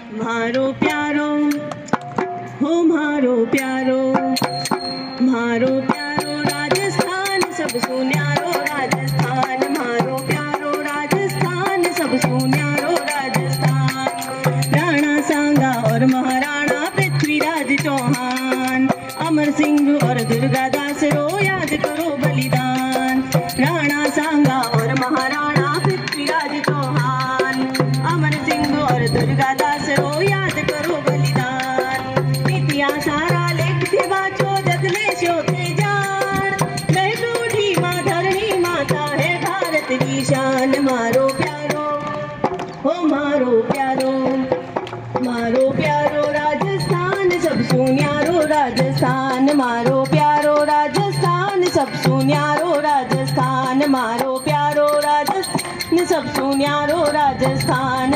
मारो प्यारो हो मारो प्यारो राजस्थान सब सुन्यारो राजस्थान मारो प्यारो राजस्थान सब सुन्यारो राजस्थान। राणा सांगा और महाराणा पृथ्वीराज चौहान, अमर सिंह और दुर्गादास रो याद करो बलिदान। राणा सांगा और महाराणा पृथ्वीराज चौहान, अमर सिंह और दुर्गादास रो याद करो बलिदान। इतिहास सारा लेखते वाचो जगले शोते जान, नहीं टूटी माँ धरणी माता है भारत की शान। मारो प्यारो हो मारो प्यारो राजस्थान सब सुन्यारो राजस्थान। मारो प्यारो राजस्थान सब सुन्यारो राजस्थान। मारो प्यारो राजस्थान सब सुन्यारो राजस्थान।